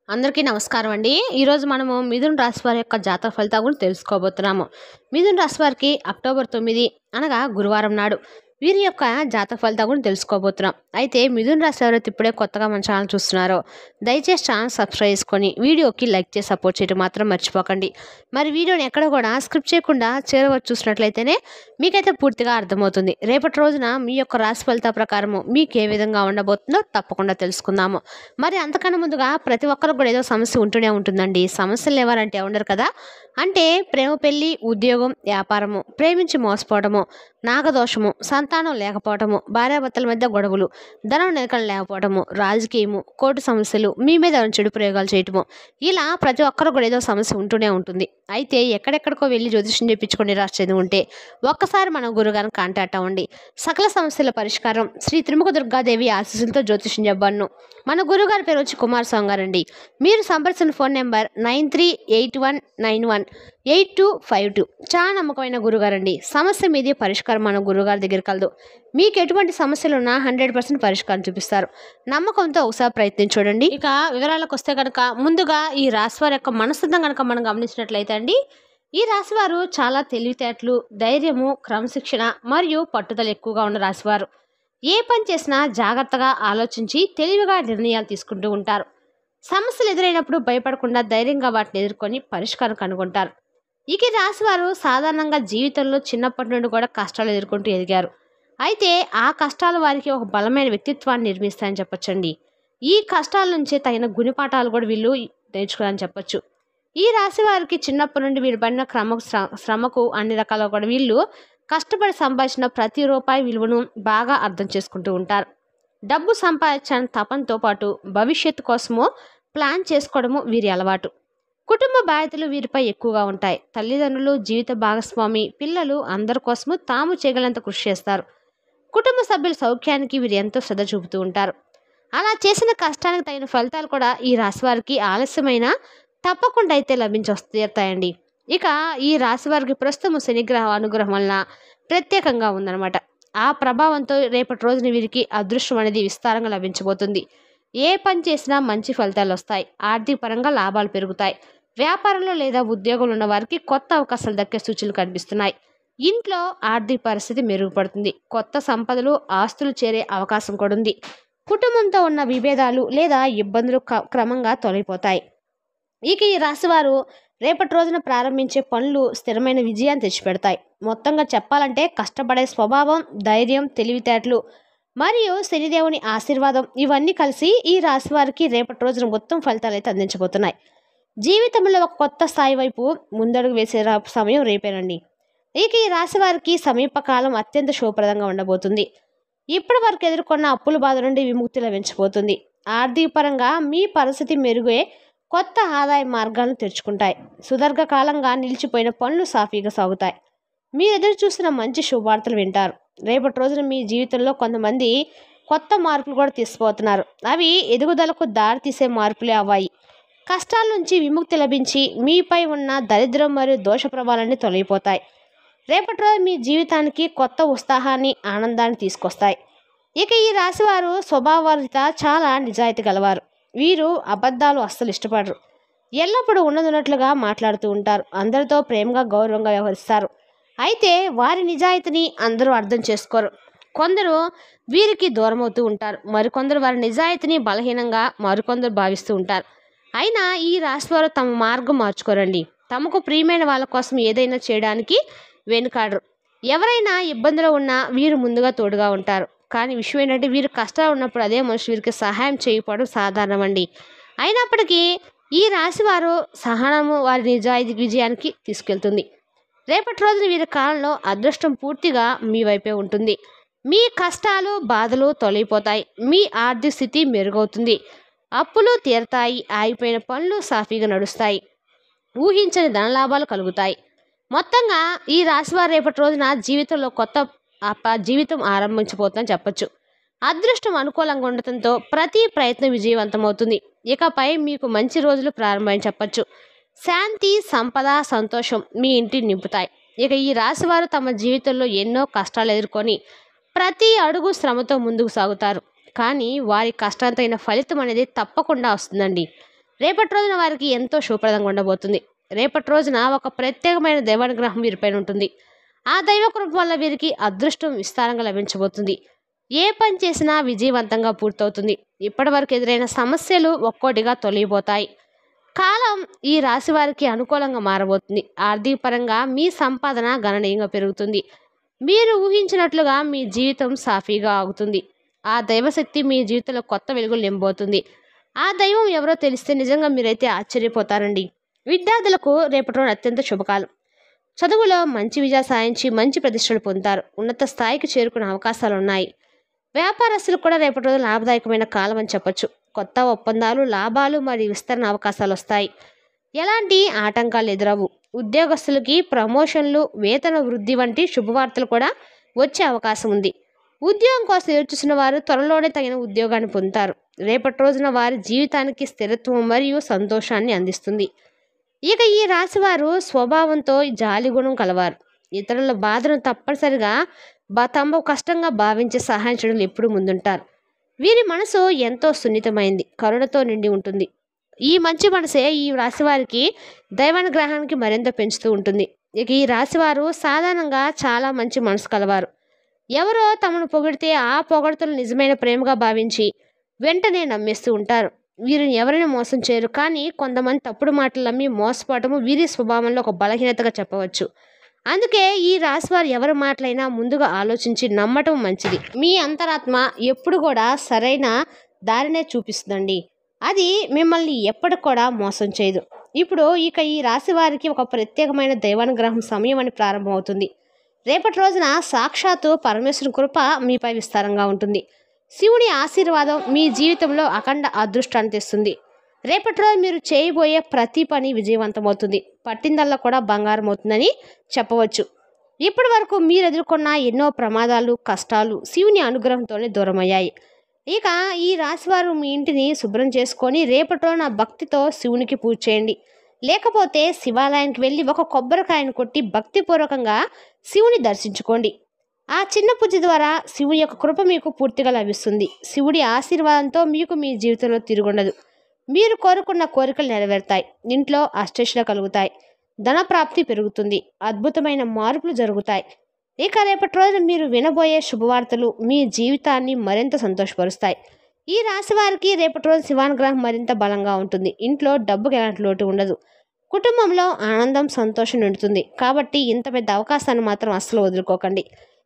అందరికీ నమస్కారం అండి. ఈరోజు మనము మిథున రాశి వారి యొక్క జాతక ఫలితాల గురించి తెలుసుకోబోతున్నాము. మిథున రాశి వారికి అక్టోబర్ 9 అనగా గురువారం నాడు వీరి యొక్క జాతక ఫలితాల గురించి తెలుసుకోబోతున్నాం. అయితే మిథున రాశి ఎవరైతే ఇప్పుడే కొత్తగా మన ఛానల్ చూస్తున్నారో దయచేసి ఛానల్ సబ్స్క్రైబ్ చేసుకొని వీడియోకి లైక్ చేసి సపోర్ట్ చేయడం మాత్రం మర్చిపోకండి. మరి వీడియోని ఎక్కడ కూడా స్క్రిప్ట్ చేయకుండా చేరవచ్చు చూసినట్లయితేనే మీకైతే పూర్తిగా అర్థమవుతుంది. రేపటి రోజున మీ యొక్క రాశి ఫలితాల ప్రకారము మీకు ఏ విధంగా ఉండబోతుందో తప్పకుండా తెలుసుకుందాము. మరి అంతకన్నా ముందుగా ప్రతి ఒక్కరికి కూడా ఏదో సమస్య ఉంటూనే ఉంటుందండి. సమస్యలు ఎవరంటే ఉండరు కదా. అంటే ప్రేమ, పెళ్లి, ఉద్యోగం, వ్యాపారము, ప్రేమించి మోసపోవడము, నాగదోషము, సంతానం లేకపోవడము, భార్యాభర్తల మధ్య గొడవలు, ధనం నిలకడ లేకపోవడము, రాజకీయము, కోర్టు సమస్యలు, మీ మీద చెడు ప్రయోగాలు చేయటము, ఇలా ప్రతి ఒక్కరు కూడా ఏదో సమస్య ఉంటూనే ఉంటుంది. అయితే ఎక్కడెక్కడికో వెళ్ళి జ్యోతిష్యం చెప్పించుకొని నిరాశ చెంది ఉంటే ఒక్కసారి మన గురుగారిని కాంటాక్ట్ అవ్వండి. సకల సమస్యల పరిష్కారం శ్రీ త్రిముఖ దుర్గాదేవి ఆశీస్సులతో జ్యోతిష్యం చెప్పను. మన గురుగారి పేరు వచ్చి కుమారస్వామి గారండి. మీరు సంప్రదించిన ఫోన్ నెంబర్ 9381918252. చాలా నమ్మకమైన గురుగారండి. సమస్య మీది పరిష్కారం మన గురుగారి దగ్గర కలదు. మీకు ఎటువంటి సమస్యలు ఉన్నా 100% పరిష్కారం చూపిస్తారు. నమ్మకంతో ఒకసారి ప్రయత్నించి చూడండి. ఇక వివరాలకు వస్తే కనుక ముందుగా ఈ రాశి వారి యొక్క మనస్తత్వం కనుక మనం గమనించినట్లయితే అండి, ఈ రాశివారు చాలా తెలివితేటలు, ధైర్యము, క్రమశిక్షణ మరియు పట్టుదల ఎక్కువగా ఉన్న రాశివారు. ఏ పని చేసినా జాగ్రత్తగా ఆలోచించి తెలివిగా నిర్ణయాలు తీసుకుంటూ ఉంటారు. సమస్యలు ఎదురైనప్పుడు భయపడకుండా ధైర్యంగా వాటిని ఎదుర్కొని పరిష్కారం కనుగొంటారు. ఇక ఈ రాశివారు సాధారణంగా జీవితంలో చిన్నప్పటి నుండి కూడా కష్టాలు ఎదుర్కొంటూ ఎదిగారు. అయితే ఆ కష్టాలు వారికి ఒక బలమైన వ్యక్తిత్వాన్ని నిర్మిస్తాయని చెప్పొచ్చండి. ఈ కష్టాల నుంచే తగిన గుణపాఠాలు కూడా వీళ్ళు నేర్చుకోవాలని చెప్పొచ్చు. ఈ రాశి వారికి చిన్నప్పటి నుండి వీళ్ళు పడిన శ్రమకు అన్ని రకాల కూడా వీళ్ళు కష్టపడి సంపాదించిన ప్రతి రూపాయి విలువను బాగా అర్థం చేసుకుంటూ ఉంటారు. డబ్బు సంపాదించని తపంతో పాటు భవిష్యత్తు కోసము ప్లాన్ చేసుకోవడము వీరి అలవాటు. కుటుంబ బాధ్యతలు వీరిపై ఎక్కువగా ఉంటాయి. తల్లిదండ్రులు, జీవిత భాగస్వామి, పిల్లలు అందరి కోసము తాము చేయగలంత కృషి చేస్తారు. కుటుంబ సభ్యుల సౌఖ్యానికి వీరు ఎంతో శ్రద్ధ చూపుతూ ఉంటారు. అలా చేసిన కష్టానికి తగిన ఫలితాలు కూడా ఈ రాశి వారికి ఆలస్యమైన తప్పకుండా అయితే తీరుతాయండి. ఇక ఈ రాశి వారికి ప్రస్తుతం శనిగ్రహ అనుగ్రహం వలన ప్రత్యేకంగా ఉందన్నమాట. ఆ ప్రభావంతో రేపటి రోజున వీరికి అదృష్టం అనేది విస్తారంగా లభించబోతుంది. ఏ పని చేసినా మంచి ఫలితాలు వస్తాయి. ఆర్థిక పరంగా లాభాలు పెరుగుతాయి. వ్యాపారంలో లేదా ఉద్యోగంలో ఉన్న వారికి కొత్త అవకాశాలు దక్కే సూచనలు కనిపిస్తున్నాయి. ఇంట్లో ఆర్థిక పరిస్థితి మెరుగుపడుతుంది. కొత్త సంపదలు, ఆస్తులు చేరే అవకాశం కూడా ఉంది. కుటుంబంతో ఉన్న విభేదాలు లేదా ఇబ్బందులు క్రమంగా తొలగిపోతాయి. ఇక ఈ రాశివారు రేపటి రోజున ప్రారంభించే పనులు స్థిరమైన విజయాన్ని తెచ్చిపెడతాయి. మొత్తంగా చెప్పాలంటే కష్టపడే స్వభావం, ధైర్యం, తెలివితేటలు మరియు శనిదేవుని ఆశీర్వాదం ఇవన్నీ కలిసి ఈ రాశి వారికి రేపటి రోజున మొత్తం ఫలితాలు అయితే అందించబోతున్నాయి. జీవితంలో ఒక కొత్త స్థాయి వైపు ముందడుగు వేసే సమయం రేపేనండి. ఇక ఈ రాశి వారికి సమీప కాలం అత్యంత శుభప్రదంగా ఉండబోతుంది. ఇప్పటి వరకు ఎదుర్కొన్న అప్పుల బాధ నుండి విముక్తి లభించబోతుంది. ఆర్థిక పరంగా మీ పరిస్థితి మెరుగే కొత్త ఆదాయ మార్గాలను తెరుచుకుంటాయి. సుదీర్ఘకాలంగా నిలిచిపోయిన పనులు సాఫీగా సాగుతాయి. మీరు ఎదురు చూసిన మంచి శుభవార్తలు వింటారు. రేపటి రోజున మీ జీవితంలో కొంతమంది కొత్త మార్పులు కూడా తీసుకుపోతున్నారు. అవి ఎదుగుదలకు దారి తీసే మార్పులే అవ్వాయి. కష్టాల నుంచి విముక్తి లభించి మీపై ఉన్న దరిద్రం మరియు దోష ప్రభావాలన్నీ తొలగిపోతాయి. రేపటి రోజు మీ జీవితానికి కొత్త ఉత్సాహాన్ని, ఆనందాన్ని తీసుకొస్తాయి. ఇక ఈ రాశివారు స్వభావరీత చాలా నిజాయితీ గలవారు. వీరు అబద్ధాలు అస్సలు ఇష్టపడరు. ఎల్లప్పుడూ ఉన్నట్లుగా మాట్లాడుతూ ఉంటారు. అందరితో ప్రేమగా, గౌరవంగా వ్యవహరిస్తారు. అయితే వారి నిజాయితీని అందరూ అర్థం చేసుకోరు. కొందరు వీరికి దూరం అవుతూ ఉంటారు. మరికొందరు వారి నిజాయితీని బలహీనంగా మరికొందరు భావిస్తూ ఉంటారు. అయినా ఈ రాశివారు తమ మార్గం మార్చుకోరండి. తమకు ప్రియమైన వాళ్ళ కోసం ఏదైనా చేయడానికి వెనుకాడరు. ఎవరైనా ఇబ్బందులు ఉన్నా వీరు ముందుగా తోడుగా ఉంటారు. కానీ విషయం ఏంటంటే వీరు కష్టాలు ఉన్నప్పుడు అదే మనుషులు వీరికి సహాయం చేయకపోవడం సాధారణమండి. అయినప్పటికీ ఈ రాశివారు సహనము వారి నిజాయితీ విజయానికి తీసుకెళ్తుంది. రేపటి రోజున వీరి కాలంలో అదృష్టం పూర్తిగా మీ వైపే ఉంటుంది. మీ కష్టాలు, బాధలు తొలగిపోతాయి. మీ ఆర్థిక స్థితి మెరుగవుతుంది. అప్పులు తీరతాయి. ఆగిపోయిన పనులు సాఫీగా నడుస్తాయి. ఊహించని ధనలాభాలు కలుగుతాయి. మొత్తంగా ఈ రాశివారు రేపటి రోజున జీవితంలో కొత్త జీవితం ఆరంభించబోతుందని చెప్పొచ్చు. అదృష్టం అనుకూలంగా ఉండటంతో ప్రతి ప్రయత్నం విజయవంతమవుతుంది. ఇకపై మీకు మంచి రోజులు ప్రారంభమని చెప్పొచ్చు. శాంతి, సంపద, సంతోషం మీ ఇంటిని నింపుతాయి. ఇక ఈ రాశివారు తమ జీవితంలో ఎన్నో కష్టాలు ఎదుర్కొని ప్రతి అడుగు శ్రమతో ముందుకు సాగుతారు. కానీ వారి కష్టాంతైన ఫలితం అనేది తప్పకుండా వస్తుందండి. రేపటి రోజున వారికి ఎంతో శుభప్రదంగా ఉండబోతుంది. రేపటి రోజున ఒక ప్రత్యేకమైన దైవానుగ్రహం వీరిపైన ఉంటుంది. ఆ దైవ కృప వల్ల వీరికి అదృష్టం విస్తారంగా లభించబోతుంది. ఏ పని చేసినా విజయవంతంగా పూర్తవుతుంది. ఇప్పటి వరకు ఎదురైన సమస్యలు ఒక్కోటిగా తొలగిపోతాయి. కాలం ఈ రాశి వారికి అనుకూలంగా మారబోతుంది. ఆర్థిక పరంగా మీ సంపాదన గణనీయంగా పెరుగుతుంది. మీరు ఊహించినట్లుగా మీ జీవితం సాఫీగా ఆగుతుంది. ఆ దైవశక్తి మీ జీవితంలో కొత్త వెలుగులు నింపబోతుంది. ఆ దైవం ఎవరో తెలిస్తే నిజంగా మీరైతే ఆశ్చర్యపోతారండి. విద్యార్థులకు రేపటి రోజు అత్యంత శుభకాలం. చదువులో మంచి విజయాలు సాధించి మంచి ప్రతిష్టలు పొందుతారు. ఉన్నత స్థాయికి చేరుకునే అవకాశాలు ఉన్నాయి. వ్యాపారస్తులకు కూడా రేపటి రోజు లాభదాయకమైన కాలం అని చెప్పొచ్చు. కొత్త ఒప్పందాలు, లాభాలు మరియు విస్తరణ అవకాశాలు వస్తాయి. ఎలాంటి ఆటంకాలు ఎదురవు. ఉద్యోగస్తులకి ప్రమోషన్లు, వేతన వృద్ధి వంటి శుభవార్తలు కూడా వచ్చే అవకాశం ఉంది. ఉద్యోగం కోసం ఎదురుచూస్తున్న వారు త్వరలోనే తగిన ఉద్యోగాన్ని పొందుతారు. రేపటి రోజున వారి జీవితానికి స్థిరత్వం మరియు సంతోషాన్ని అందిస్తుంది. ఇక ఈ రాశివారు స్వభావంతో జాలిగుణం కలవారు. ఇతరుల బాధను తప్పనిసరిగా తమ కష్టంగా భావించి సహాయం చేయడం ఎప్పుడు ముందుంటారు. వీరి మనసు ఎంతో సున్నితమైంది, కరుణతో నిండి ఉంటుంది. ఈ మంచి మనసే ఈ రాశివారికి దైవానుగ్రహానికి మరింత పెంచుతూ ఉంటుంది. ఇక ఈ రాశివారు సాధారణంగా చాలా మంచి మనసు కలవారు. ఎవరో తమను పొగిడితే ఆ పొగడ్తలు నిజమైన ప్రేమగా భావించి వెంటనే నమ్మేస్తూ ఉంటారు. వీరిని ఎవరైనా మోసం చేయరు. కానీ కొంతమంది తప్పుడు మాటలు నమ్మి మోసపోవటము వీరి స్వభావంలో ఒక బలహీనతగా చెప్పవచ్చు. అందుకే ఈ రాశివారు ఎవరి మాటలైనా ముందుగా ఆలోచించి నమ్మటం మంచిది. మీ అంతరాత్మ ఎప్పుడు కూడా సరైన దారినే చూపిస్తుందండి. అది మిమ్మల్ని ఎప్పటికి కూడా మోసం చేయదు. ఇప్పుడు ఇక ఈ రాశి వారికి ఒక ప్రత్యేకమైన దైవానుగ్రహం సమయం అని ప్రారంభమవుతుంది. రేపటి రోజున సాక్షాత్తు పరమేశ్వరుని కృప మీపై విస్తారంగా ఉంటుంది. శివుని ఆశీర్వాదం మీ జీవితంలో అఖండ అదృష్టాన్ని తెస్తుంది. రేపటి రోజు మీరు చేయబోయే ప్రతి పని విజయవంతమవుతుంది. పట్టిందల్లా కూడా బంగారం అవుతుందని చెప్పవచ్చు. ఇప్పటి వరకు మీరు ఎదుర్కొన్న ఎన్నో ప్రమాదాలు, కష్టాలు శివుని అనుగ్రహంతోనే దూరమయ్యాయి. ఇక ఈ రాశివారు మీ ఇంటిని శుభ్రం చేసుకొని రేపటి రోజున భక్తితో శివునికి పూజ చేయండి. లేకపోతే శివాలయానికి వెళ్ళి ఒక కొబ్బరికాయను కొట్టి భక్తిపూర్వకంగా శివుని దర్శించుకోండి. ఆ చిన్న పూజ ద్వారా శివుని యొక్క కృప మీకు పూర్తిగా లభిస్తుంది. శివుడి ఆశీర్వాదంతో మీకు మీ జీవితంలో తిరుగుండదు. మీరు కోరుకున్న కోరికలు నెరవేరుతాయి. ఇంట్లో అష్టైశ్వర్యాలు కలుగుతాయి. ధన ప్రాప్తి పెరుగుతుంది. అద్భుతమైన మార్పులు జరుగుతాయి. ఇక రేపటి రోజున మీరు వినబోయే శుభవార్తలు మీ జీవితాన్ని మరింత సంతోషపరుస్తాయి. ఈ రాశి వారికి రేపటి రోజు శివానుగ్రహం మరింత బలంగా ఉంటుంది. ఇంట్లో డబ్బుకి ఎలాంటి లోటు ఉండదు. కుటుంబంలో ఆనందం, సంతోషం నిండుతుంది. కాబట్టి ఇంత పెద్ద అవకాశాన్ని మాత్రం అస్సలు వదులుకోకండి.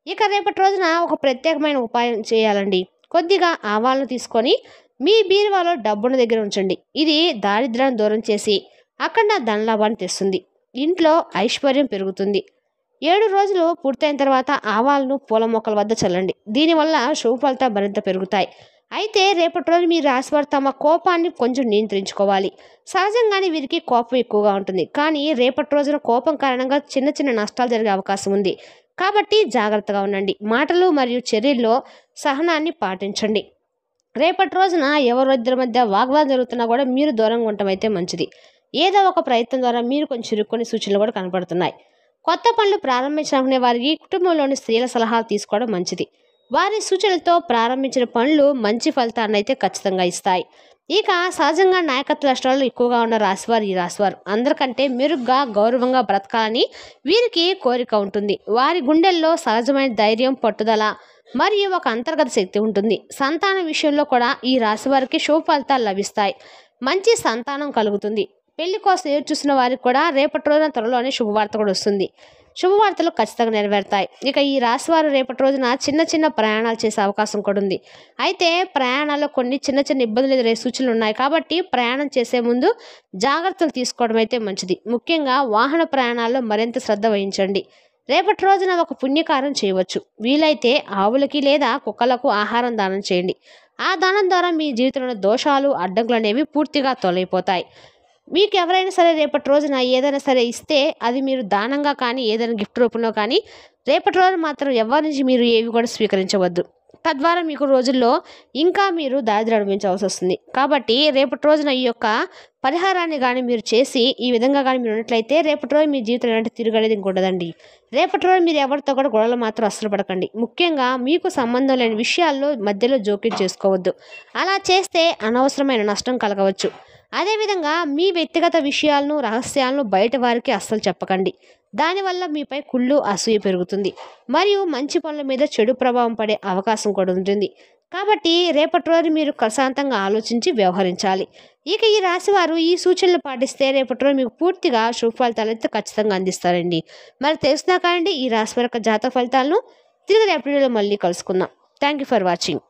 ఇక రేపటి రోజున ఒక ప్రత్యేకమైన ఉపాయం చేయాలండి. కొద్దిగా ఆవాలను తీసుకొని మీ బీరువాలో డబ్బును దగ్గర ఉంచండి. ఇది దారిద్ర్యాన్ని దూరం చేసి అఖండ ధనలాభాన్ని తెస్తుంది. ఇంట్లో ఐశ్వర్యం పెరుగుతుంది. 7 రోజులు పూర్తయిన తర్వాత ఆవాలను పూల మొక్కల వద్ద చల్లండి. దీనివల్ల శుభ ఫలితాలు మరింత పెరుగుతాయి. అయితే రేపటి రోజు మీ రాశివారు తమ కోపాన్ని కొంచెం నియంత్రించుకోవాలి. సహజంగానే వీరికి కోపం ఎక్కువగా ఉంటుంది. కానీ రేపటి రోజున కోపం కారణంగా చిన్న చిన్న నష్టాలు జరిగే అవకాశం ఉంది. కాబట్టి జాగ్రత్తగా ఉండండి. మాటలు మరియు చర్యల్లో సహనాన్ని పాటించండి. రేపటి రోజున ఎవరిద్దరి మధ్య వాగ్వాదం జరుగుతున్నా కూడా మీరు దూరంగా ఉండటం అయితే మంచిది. ఏదో ఒక ప్రయత్నం ద్వారా మీరు కొంచెం ఇరుక్కునే సూచనలు కూడా కనపడుతున్నాయి. కొత్త పనులు ప్రారంభించాలనుకునే వారికి కుటుంబంలోని స్త్రీల సలహాలు తీసుకోవడం మంచిది. వారి సూచనలతో ప్రారంభించిన పనులు మంచి ఫలితాన్ని అయితే ఖచ్చితంగా ఇస్తాయి. ఇక సహజంగా నాయకత్వ లక్షణాలు ఎక్కువగా ఉన్న రాశివారు ఈ రాశివారు. అందరికంటే మెరుగ్గా, గౌరవంగా బ్రతకాలని వీరికి కోరిక ఉంటుంది. వారి గుండెల్లో సహజమైన ధైర్యం, పట్టుదల మరియు ఒక అంతర్గత శక్తి ఉంటుంది. సంతానం విషయంలో కూడా ఈ రాశి వారికి శుభ ఫలితాలు లభిస్తాయి. మంచి సంతానం కలుగుతుంది. పెళ్లి కోసం ఎదురు చూసిన వారికి కూడా రేపటి రోజున త్వరలోనే శుభవార్త కూడా వస్తుంది. శుభవార్తలు ఖచ్చితంగా నెరవేరుతాయి. ఇక ఈ రాశి వారు రేపటి రోజున చిన్న చిన్న ప్రయాణాలు చేసే అవకాశం కూడా ఉంది. అయితే ప్రయాణాల్లో కొన్ని చిన్న చిన్న ఇబ్బందులు ఎదురయ్యే సూచనలు ఉన్నాయి. కాబట్టి ప్రయాణం చేసే ముందు జాగ్రత్తలు తీసుకోవడం అయితే మంచిది. ముఖ్యంగా వాహన ప్రయాణాల్లో మరింత శ్రద్ధ వహించండి. రేపటి రోజున ఒక పుణ్యకార్యం చేయవచ్చు. వీలైతే ఆవులకి లేదా కుక్కలకు ఆహారం దానం చేయండి. ఆ దానం ద్వారా మీ జీవితంలో దోషాలు, అడ్డంకులు అనేవి పూర్తిగా తొలగిపోతాయి. మీకు ఎవరైనా సరే రేపటి రోజున ఏదైనా సరే ఇస్తే అది మీరు దానంగా కానీ ఏదైనా గిఫ్ట్ రూపంలో కానీ రేపటి రోజు మాత్రం ఎవరి నుంచి మీరు ఏవి కూడా స్వీకరించవద్దు. తద్వారా మీకు రోజుల్లో ఇంకా మీరు దారిద్ర్యం అనుభవించవలసి వస్తుంది. కాబట్టి రేపటి రోజున ఈ యొక్క పరిహారాన్ని కానీ మీరు చేసి ఈ విధంగా కానీ మీరు ఉన్నట్లయితే రేపటి రోజు మీ జీవితం ఎలాంటి తిరగలేదు ఇంకొండదండి. రేపటి రోజు మీరు ఎవరితో కూడా గొడవలు మాత్రం అస్సలు పడకండి. ముఖ్యంగా మీకు సంబంధం లేని విషయాల్లో మధ్యలో జోక్యం చేసుకోవద్దు. అలా చేస్తే అనవసరమైన నష్టం కలగవచ్చు. అదేవిధంగా మీ వ్యక్తిగత విషయాలను రహస్యాలను బయట వారికి అస్సలు చెప్పకండి. దానివల్ల మీపై కుళ్ళు అసూయ పెరుగుతుంది మరియు మంచి పనుల మీద చెడు ప్రభావం పడే అవకాశం కూడా ఉంటుంది. కాబట్టి రేపటి రోజు మీరు ప్రశాంతంగా ఆలోచించి వ్యవహరించాలి. ఇక ఈ రాశి వారు ఈ సూచనలు పాటిస్తే రేపటి రోజు మీకు పూర్తిగా శుభ ఫలితాలు అయితే ఖచ్చితంగా అందిస్తారండి. మరి తెలుసునా కాండి ఈ రాశి వారి యొక్క జాతక ఫలితాలను తిరిగి రేపటి వీడియోలో మళ్ళీ కలుసుకుందాం. Thank you for watching.